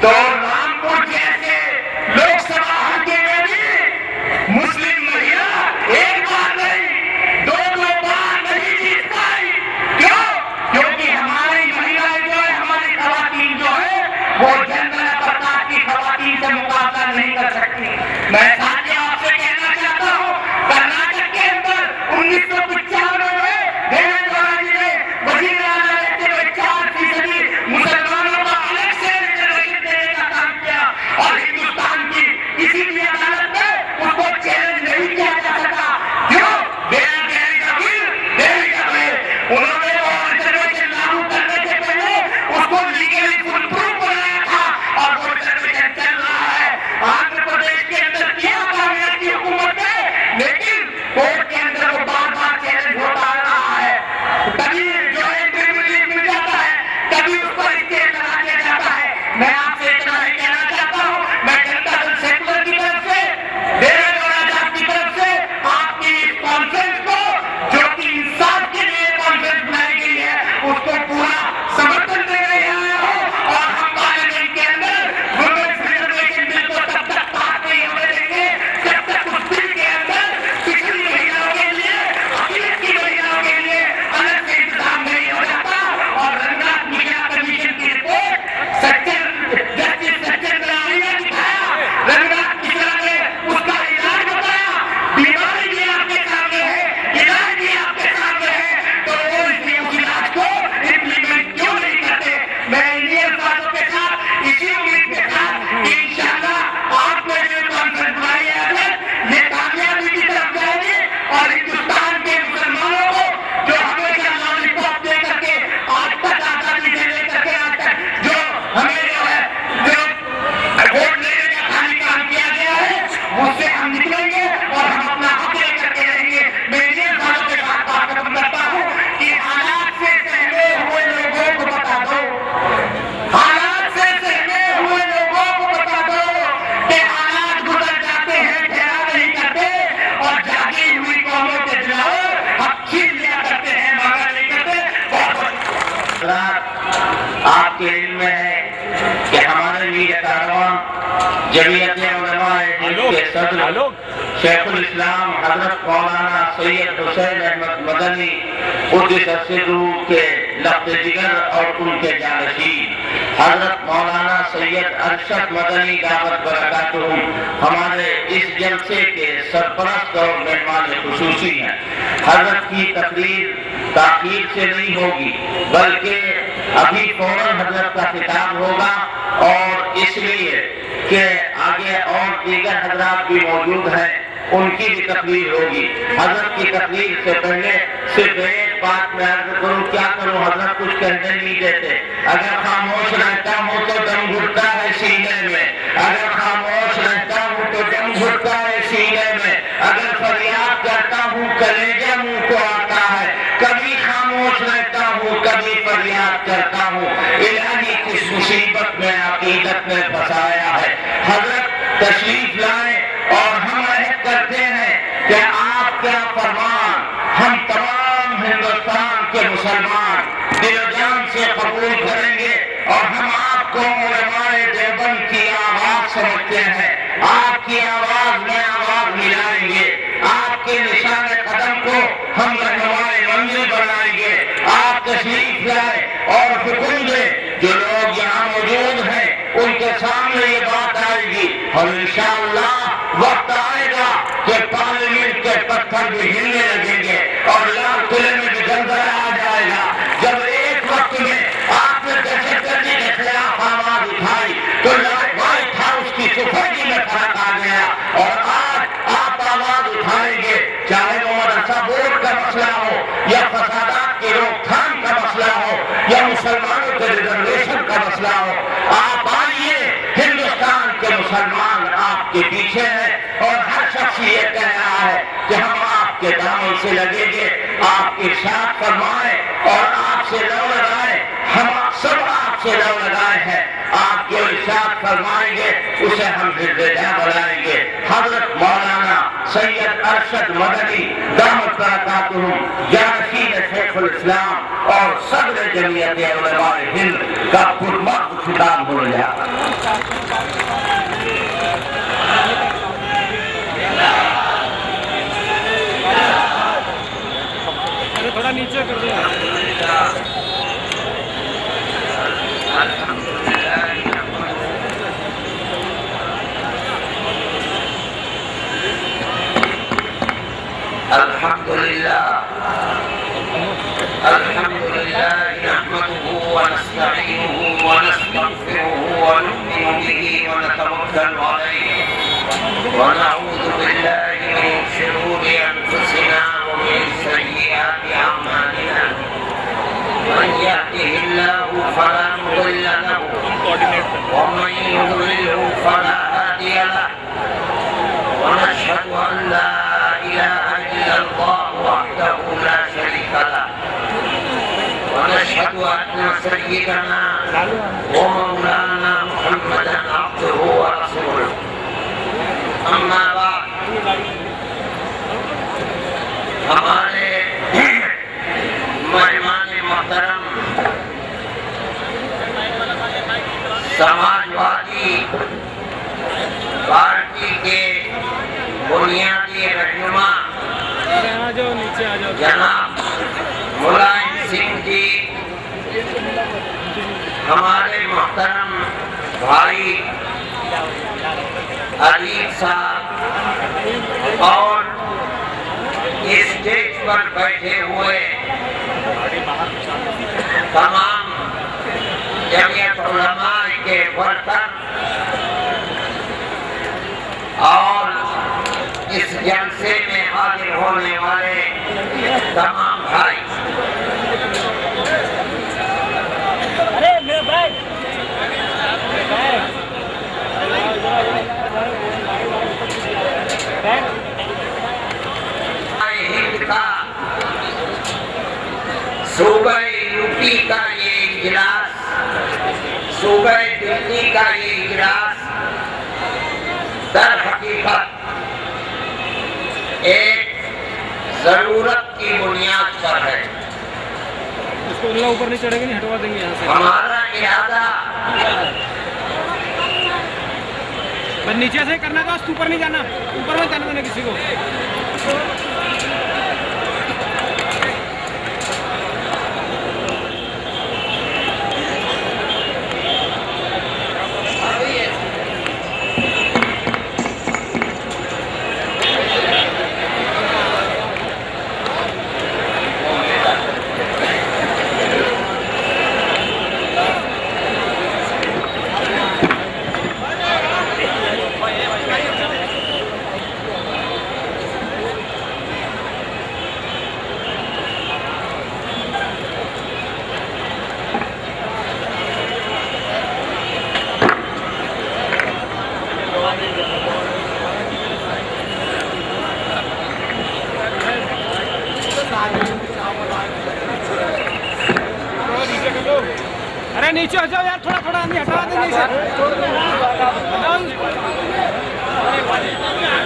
तो रामपुर जैसे लोकसभा हल्के में भी मुस्लिम महिला एक बार नहीं, दो बार नहीं जीत पाई। क्यों? क्योंकि हमारी महिलाएं जो है, हमारी खवातीन जो है, वो जनरल प्रकार की खवातीन से मुकाबला नहीं कर सकती। मैं साथियों आपसे कहना चाहता हूँ, कर्नाटक के अंदर 1995 में देवेगौड़ा जी ने वजीर आला रहते हुए 4% मुसलमानों का अलग से रिजर्वेशन देने का काम किया और हिंदुस्तान की किसी भी अदालत में उसको चैलेंज नहीं किया जा सका। क्यों? उन्होंने वो रिजर्वेशन लागू करने से पहले उसको लीगली फुल प्रूफ बनाया था और वो रिजर्वेशन चल रहा है। आंध्र प्रदेश के अंदर किया कांग्रेस की हुकूमत ने, लेकिन कोर्ट के अंदर वो बार बार चैलेंज होता आ रहा है। कभी जो है इंटरमीडिएट मिल जाता है, कभी उस पर स्टे लगा दिया जाता है। मैं आपसे इतना ही कहना चाहता हूँ, मैं जनता दल सेकुलर की तरफ से, देवेगौड़ा साहब की तरफ से आपकी इस कॉन्फ्रेंस को, जो कि इंसाफ के लिए कॉन्फ्रेंस बनाई गई है, उसको पूरा समर्थन दे रहे हैं और हम पार्लियामेंट के अंदर वुमेन्स रिजर्वेशन बिल को तब तक पास नहीं होने देंगे जब तक उस बिल के अंदर पिछड़ी महिलाओं के लिए, अखिलेश की महिलाओं के लिए अलग से इंतजाम नहीं हो जाता। और रंगनाथ मीडिया कमीशन की रिपोर्ट जस्टिस सज्जन रानी ने दिखाया, रंगनाथ मिश्रा ने उसका इलाज बताया, बीमारी भी आपके सामने है, इलाज भी आपके सामने है, तो वो इस इलाज को इम्प्लीमेंट क्यों नहीं करते? मैं इन्हीं अल्फाजों के साथ, इसी उम्मीद के साथ कि इंशाअल्लाह आपने जो कॉन्फ्रेंस बनाई है, अगर ये कामयाबी की तरफ जाएगी और हिंदुस्तान के मुसलमानों को जो हमेशा लॉलीपॉप दे करके आज तक आजादी से लेकर के आज तक जो हमें जो है जो वोट लेने का खाली काम किया गया है, उससे हम निकलेंगे और हम अपना हक लेकर के रहेंगे। मैं इन्हीं अल्फाजों के साथ बात खत्म करता हूँ कि हालात से सहमे हुए लोगों को बता दो, हालात से सहमे हुए लोगों को बता दो कि हालात गुजर जाते हैं, ठहरा नहीं करते और जागी हुई कौमों के दिलाओ हम छीन लिया करते हैं, मगर नहीं करते। आपके इल्म में है कि हमारे लिए कारवां जमीयत उलमा के सदर शेखुल इस्लाम हजरत मौलाना सैयद हुसैन अहमद मदनी उद्दिस सिर्रू के लफ्ज़ जिगर और उनके जानशीन हजरत मौलाना सैयद अरशद मदनी दावत बरकातुहुम हमारे इस जलसे के सरपरस्त और मेहमान खुसूसी हैं। हजरत की तकरीर ताखीर से नहीं होगी, बल्कि अभी फौरन हजरत का खिताब होगा और इसलिए कि आगे और दीगर हजरात भी मौजूद हैं, उनकी भी तकरीर होगी। हजरत की तकरीर से पहले सिर्फ एक बात मैं अर्ज करूं, क्या करूं, हजरत कुछ कहने नहीं देते। अगर खामोश रहता हूं तो दम घुटता है सीने में, अगर खामोश रहता हूं तो दम घुटता है सीने में, अगर फरियाद करता हूं कलेजा मुंह को आता है, कभी खामोश रहता हूं कभी फरियाद करता हूं, इलाही किस मुसीबत में अकीदत में फंसाया है। हजरत तशरीफ लाए और हम अहद करते हैं कि आप क्या फरमान हम तमाम हिंदुस्तान के मुसलमान दिल जान से कबूल करेंगे और हम आपको उलमाए देवबंद की आवाज समझते हैं, आपकी आवाज में आवाज मिलाएंगे, आपके निशान कदम को हम रहनुमाए मंजिल बनाएंगे। आप तशरीफ लाए और हुक्म दे, जो लोग यहाँ मौजूद हैं उनके सामने ये बात आएगी और इंशाअल्लाह वक्त आएगा कि पार्लियामेंट के पत्थर भी हिलने लगेंगे और लाल किले में भी जलजला आ जाएगा। जब एक वक्त में आपने दहशतगर्दी के खिलाफ आवाज उठाई तो व्हाइट हाउस की सफाई में फर्क आ गया और आज आप आवाज उठाएंगे, चाहे वो मदरसा बोर्ड का मसला हो या फसादात की रोकथाम का मसला हो या मुसलमानों के रिजर्वेशन का मसला हो। आप आइए, हिंदुस्तान के मुसलमान आपके पीछे हैं और हर शख्स ये कह रहा है कि हम आपके दामन से लगेंगे, आप इरशाद फरमाए और आपसे लौ लगाए, हम सब आपसे लौ लगाए हैं, आप जो इरशाद फरमाएंगे उसे हम हिर्दजा बनाएंगे। हजरत मौलाना सैयद अरशद मदनी दामत बरकातुहुम जानशीन शेखुल इस्लाम और सदर जमीयत उलमा हिंद का किताब हो गया। थोड़ा नीचे कर दो। अल्हम्दुलिल्लाह नहमदुहु व नस्तईनुहु व नस्तगफिरुहु व नु'मिनु बिही व नतवक्कलु अलैहि व नऊज़ु बिल्लाहि मिन शुरूरि अनफुसिना व मिन सय्यिआति अअमालिना मन यहदिहिल्लाहु फला मुदिल्ल लहु व मन युद्लिलहु फला हादिय लहु व नशहदु अन ला इलाहा इल्लल्लाह वहदहु ला शरीका लहु व नशहदु अन्ना सय्यिदना व मौलाना मुहम्मदन अब्दुहु व रसूलुहु। अम्मा बाद, हमारे मेहमान मोहतरम समाजवादी पार्टी के बुनियादी रहनुमा जनाब मुलायम सिंह जी, हमारे मोहतरम भाई अलीफ साहब और स्टेज पर बैठे हुए तमाम जमीयत उलमा के वर्कर और इस जलसे में हाजिर होने वाले तमाम भाई, अरे मेरा भाई हिंद का सूबे यूपी का ये इजलास, सूबे दिल्ली का ये इजलास दर हकीकत एक जरूरत की बुनियाद पर है। इसको ऊपर नहीं चढ़ेंगे, नहीं हटवा देंगे यहाँ से। हमारा इरादा बस नीचे से करना था, ऊपर नहीं जाना, ऊपर में जाने देना किसी को। अरे नीचे हो जाओ यार, थोड़ा थोड़ा हटा दे नीचे।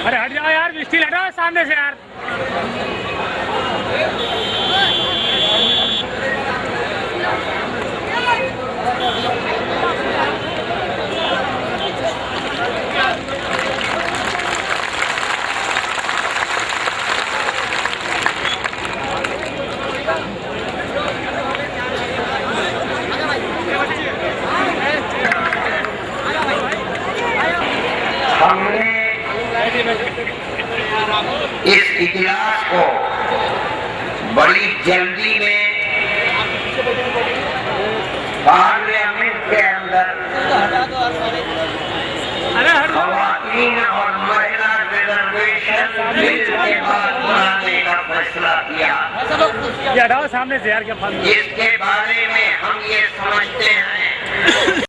अरे हट जाओ यार, स्टील हटाओ सामने से यार। हमने इस इजलास को बड़ी जल्दी में पार्लियामेंट के अंदर खवातीन और महिला रिजर्वेशन बिल के बाद बनाने का फैसला किया। सामने से यार, क्या इसके बारे में हम ये समझते हैं